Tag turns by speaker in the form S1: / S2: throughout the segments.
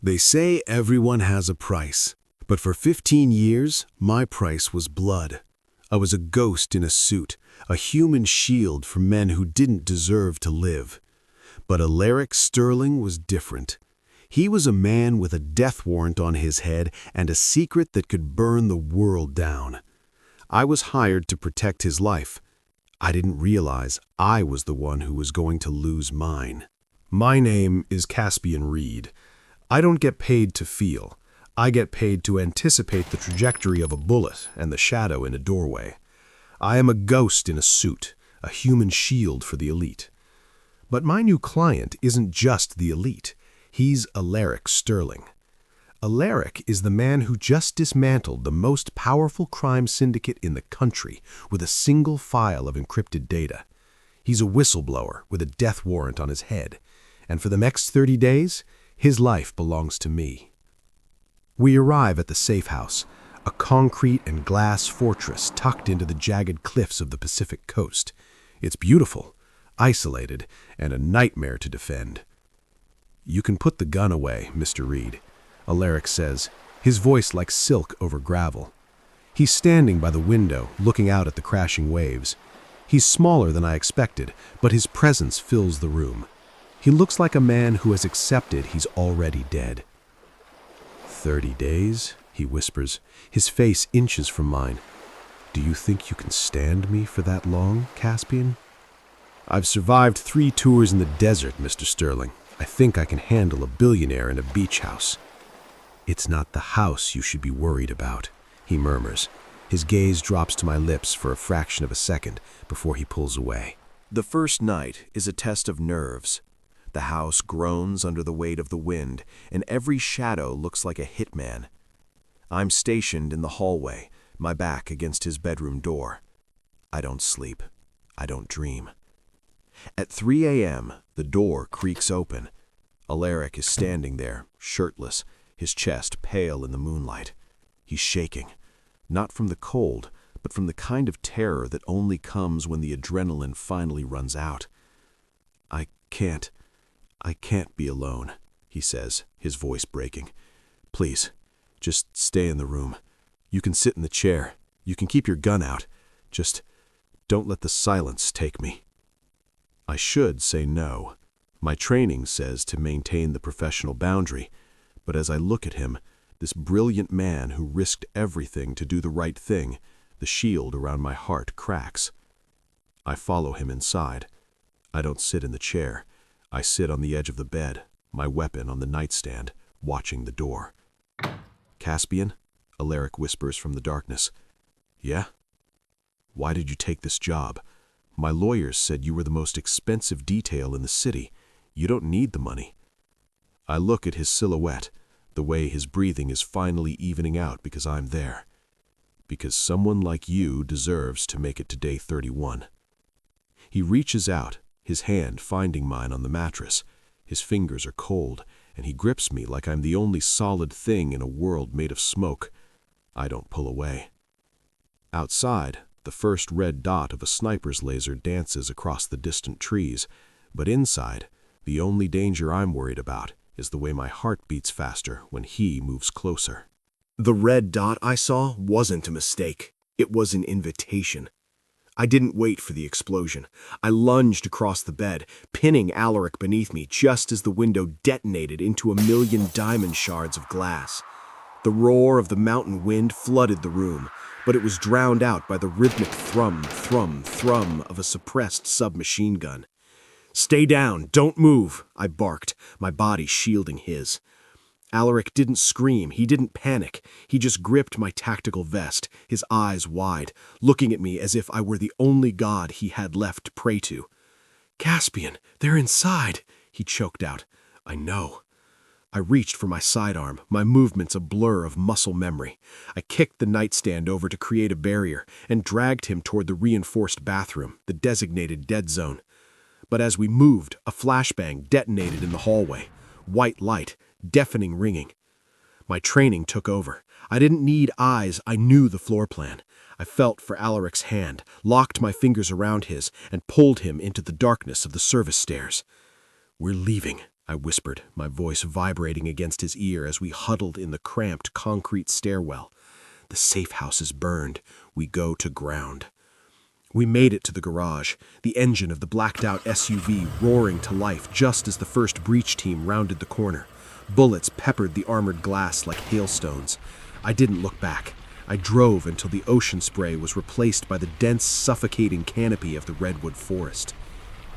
S1: They say everyone has a price, but for 15 years, my price was blood. I was a ghost in a suit, a human shield for men who didn't deserve to live. But Alaric Sterling was different. He was a man with a death warrant on his head and a secret that could burn the world down. I was hired to protect his life. I didn't realize I was the one who was going to lose mine. My name is Caspian Reed. I don't get paid to feel. I get paid to anticipate the trajectory of a bullet and the shadow in a doorway. I am a ghost in a suit, a human shield for the elite. But my new client isn't just the elite. He's Alaric Sterling. Alaric is the man who just dismantled the most powerful crime syndicate in the country with a single file of encrypted data. He's a whistleblower with a death warrant on his head, and for the next 30 days, his life belongs to me. We arrive at the Safehouse, a concrete and glass fortress tucked into the jagged cliffs of the Pacific coast. It's beautiful, isolated, and a nightmare to defend. "You can put the gun away, Mr. Reed," Alaric says, his voice like silk over gravel. He's standing by the window, looking out at the crashing waves. He's smaller than I expected, but his presence fills the room. He looks like a man who has accepted he's already dead. 30 days, he whispers, his face inches from mine. "Do you think you can stand me for that long, Caspian?" "I've survived 3 tours in the desert, Mr. Sterling. I think I can handle a billionaire in a beach house." "It's not the house you should be worried about," he murmurs. His gaze drops to my lips for a fraction of a second before he pulls away. The first night is a test of nerves. The house groans under the weight of the wind, and every shadow looks like a hitman. I'm stationed in the hallway, my back against his bedroom door. I don't sleep. I don't dream. At 3 a.m., the door creaks open. Alaric is standing there, shirtless, his chest pale in the moonlight. He's shaking, not from the cold, but from the kind of terror that only comes when the adrenaline finally runs out. I can't be alone," he says, his voice breaking. "Please, just stay in the room. You can sit in the chair. You can keep your gun out. Just don't let the silence take me." I should say no. My training says to maintain the professional boundary, but as I look at him, this brilliant man who risked everything to do the right thing, the shield around my heart cracks. I follow him inside. I don't sit in the chair. I sit on the edge of the bed, my weapon on the nightstand, watching the door. "Caspian?" Alaric whispers from the darkness. "Yeah?" "Why did you take this job? My lawyers said you were the most expensive detail in the city. You don't need the money." I look at his silhouette, the way his breathing is finally evening out because I'm there. "Because someone like you deserves to make it to day 31. He reaches out, his hand finding mine on the mattress. His fingers are cold, and he grips me like I'm the only solid thing in a world made of smoke. I don't pull away. Outside, the first red dot of a sniper's laser dances across the distant trees, but inside, the only danger I'm worried about is the way my heart beats faster when he moves closer. The red dot I saw wasn't a mistake. It was an invitation. I didn't wait for the explosion. I lunged across the bed, pinning Alaric beneath me just as the window detonated into 1,000,000 diamond shards of glass. The roar of the mountain wind flooded the room, but it was drowned out by the rhythmic thrum, thrum, thrum of a suppressed submachine gun. "Stay down, don't move," I barked, my body shielding his. Alaric didn't scream, he didn't panic. He just gripped my tactical vest, his eyes wide, looking at me as if I were the only god he had left to pray to. "Caspian, they're inside," he choked out. "I know." I reached for my sidearm, my movements a blur of muscle memory. I kicked the nightstand over to create a barrier and dragged him toward the reinforced bathroom, the designated dead zone. But as we moved, a flashbang detonated in the hallway. White light, deafening ringing. My training took over. I didn't need eyes, I knew the floor plan. I felt for Alaric's hand, locked my fingers around his, and pulled him into the darkness of the service stairs. "We're leaving," I whispered, my voice vibrating against his ear as we huddled in the cramped concrete stairwell. The safe house is burned. We go to ground. We made it to the garage, the engine of the blacked-out SUV roaring to life just as the first breach team rounded the corner. Bullets peppered the armored glass like hailstones. I didn't look back. I drove until the ocean spray was replaced by the dense, suffocating canopy of the redwood forest.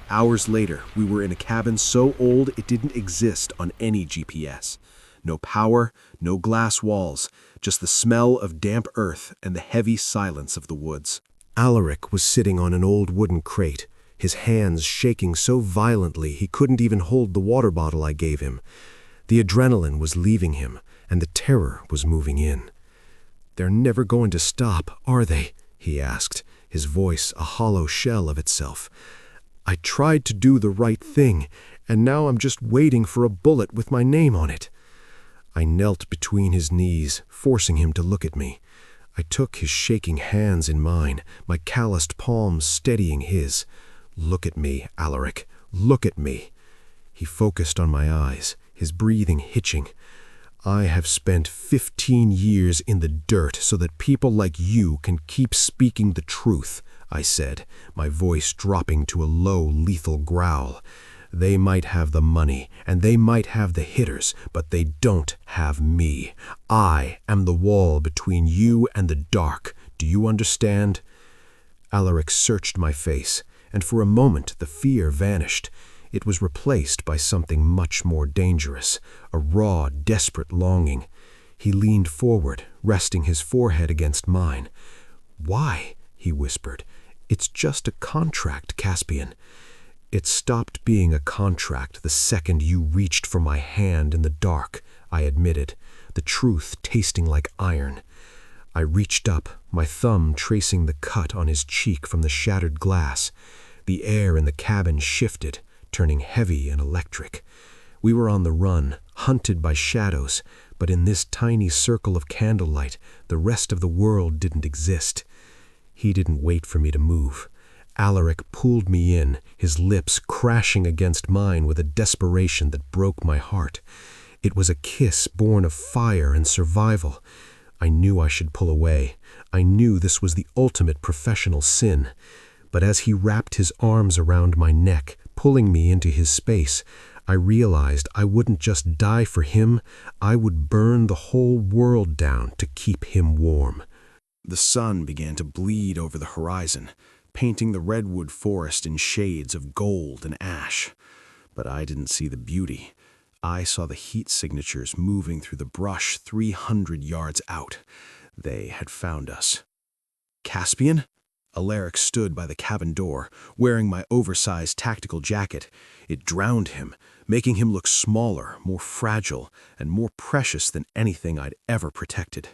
S1: Hours later, we were in a cabin so old it didn't exist on any GPS. No power, no glass walls, just the smell of damp earth and the heavy silence of the woods. Alaric was sitting on an old wooden crate, his hands shaking so violently he couldn't even hold the water bottle I gave him. The adrenaline was leaving him, and the terror was moving in. "They're never going to stop, are they?" he asked, his voice a hollow shell of itself. "I tried to do the right thing, and now I'm just waiting for a bullet with my name on it." I knelt between his knees, forcing him to look at me. I took his shaking hands in mine, my calloused palms steadying his. "Look at me, Alaric. Look at me." He focused on my eyes, his breathing hitching. "I have spent 15 years in the dirt so that people like you can keep speaking the truth," I said, my voice dropping to a low, lethal growl. "They might have the money, and they might have the hitters, but they don't have me. I am the wall between you and the dark. Do you understand?" Alaric searched my face, and for a moment the fear vanished. It was replaced by something much more dangerous, a raw, desperate longing. He leaned forward, resting his forehead against mine. "Why?" he whispered. "It's just a contract, Caspian." "It stopped being a contract the second you reached for my hand in the dark," I admitted, the truth tasting like iron. I reached up, my thumb tracing the cut on his cheek from the shattered glass. The air in the cabin shifted, turning heavy and electric. We were on the run, hunted by shadows, but in this tiny circle of candlelight, the rest of the world didn't exist. He didn't wait for me to move. Alaric pulled me in, his lips crashing against mine with a desperation that broke my heart. It was a kiss born of fire and survival. I knew I should pull away. I knew this was the ultimate professional sin. But as he wrapped his arms around my neck, pulling me into his space, I realized I wouldn't just die for him, I would burn the whole world down to keep him warm. The sun began to bleed over the horizon, painting the redwood forest in shades of gold and ash. But I didn't see the beauty. I saw the heat signatures moving through the brush 300 yards out. They had found us. "Caspian?" Alaric stood by the cabin door, wearing my oversized tactical jacket. It drowned him, making him look smaller, more fragile, and more precious than anything I'd ever protected.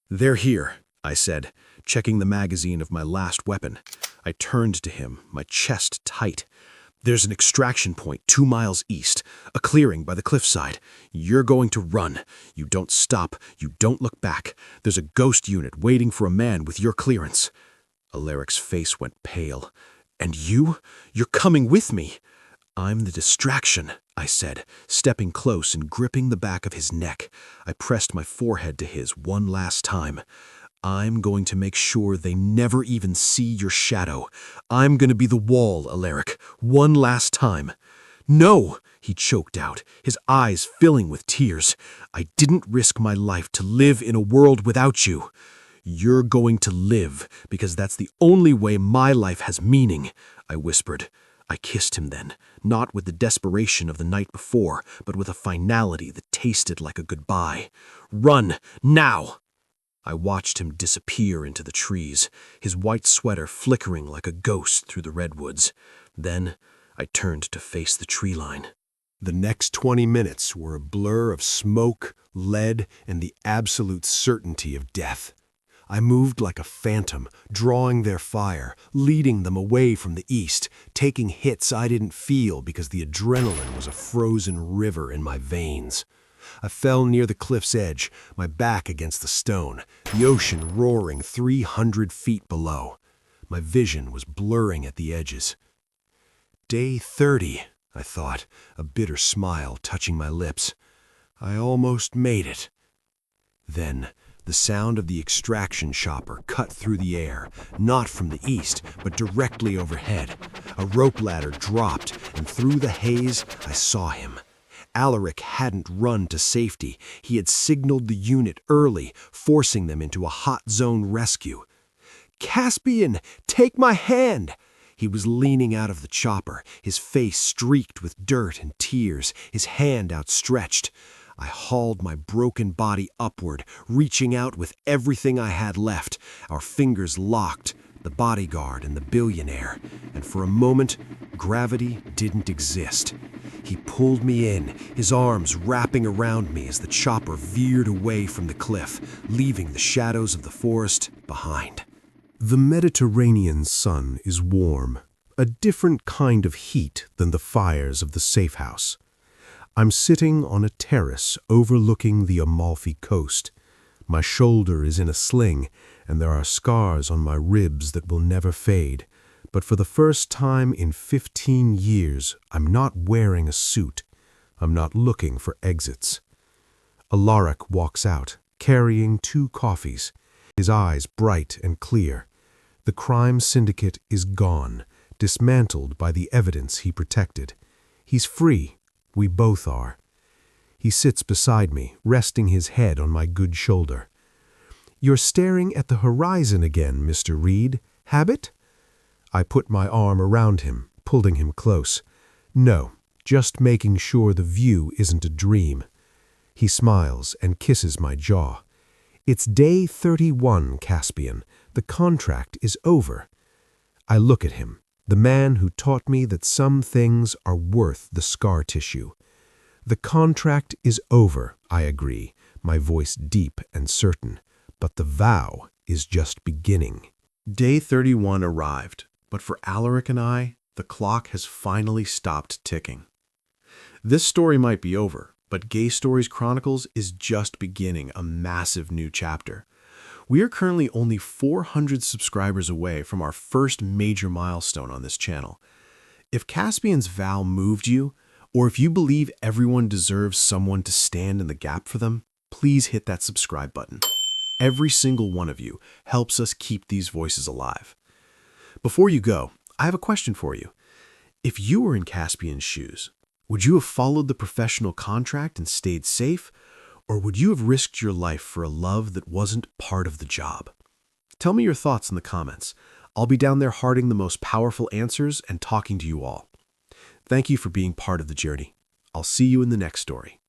S1: "They're here," I said, checking the magazine of my last weapon. I turned to him, my chest tight. "There's an extraction point 2 miles east, a clearing by the cliffside. You're going to run. You don't stop. You don't look back. There's a ghost unit waiting for a man with your clearance." Alaric's face went pale. "And you? You're coming with me." "I'm the distraction," I said, stepping close and gripping the back of his neck. I pressed my forehead to his one last time. "I'm going to make sure they never even see your shadow. I'm going to be the wall, Alaric, one last time." "No," he choked out, his eyes filling with tears. "I didn't risk my life to live in a world without you." "You're going to live, because that's the only way my life has meaning," I whispered. I kissed him then, not with the desperation of the night before, but with a finality that tasted like a goodbye. "Run, now!" I watched him disappear into the trees, his white sweater flickering like a ghost through the redwoods. Then I turned to face the tree line. The next 20 minutes were a blur of smoke, lead, and the absolute certainty of death. I moved like a phantom, drawing their fire, leading them away from the east, taking hits I didn't feel because the adrenaline was a frozen river in my veins. I fell near the cliff's edge, my back against the stone, the ocean roaring 300 feet below. My vision was blurring at the edges. "Day 30,
S2: I thought, a bitter smile touching my lips. I almost made it. Then, the sound of the extraction chopper cut through the air, not from the east, but directly overhead. A rope ladder dropped, and through the haze, I saw him. Alaric hadn't run to safety. He had signaled the unit early, forcing them into a hot zone rescue. "Caspian, take my hand!" He was leaning out of the chopper, his face streaked with dirt and tears, his hand outstretched. I hauled my broken body upward, reaching out with everything I had left. Our fingers locked, the bodyguard and the billionaire, and for a moment, gravity didn't exist. He pulled me in, his arms wrapping around me as the chopper veered away from the cliff, leaving the shadows of the forest behind.
S1: The Mediterranean sun is warm, a different kind of heat than the fires of the Safehouse. I'm sitting on a terrace overlooking the Amalfi coast. My shoulder is in a sling, and there are scars on my ribs that will never fade. But for the first time in 15 years, I'm not wearing a suit. I'm not looking for exits. Alaric walks out, carrying 2 coffees, his eyes bright and clear. The crime syndicate is gone, dismantled by the evidence he protected. He's free. We both are. He sits beside me, resting his head on my good shoulder. "You're staring at the horizon again, Mr. Reed. Habit?" I put my arm around him, pulling him close. "No, just making sure the view isn't a dream." He smiles and kisses my jaw. "It's day 31, Caspian. The contract is over." I look at him, the man who taught me that some things are worth the scar tissue. "The contract is over," I agree, my voice deep and certain, "but the vow is just beginning."
S3: Day 31 arrived, but for Alaric and I, the clock has finally stopped ticking. This story might be over, but Gay Stories Chronicles is just beginning a massive new chapter. We are currently only 400 subscribers away from our first major milestone on this channel. If Caspian's vow moved you, or if you believe everyone deserves someone to stand in the gap for them, please hit that subscribe button. Every single one of you helps us keep these voices alive. Before you go, I have a question for you. If you were in Caspian's shoes, would you have followed the professional contract and stayed safe? Or would you have risked your life for a love that wasn't part of the job? Tell me your thoughts in the comments. I'll be down there hearting the most powerful answers and talking to you all. Thank you for being part of the journey. I'll see you in the next story.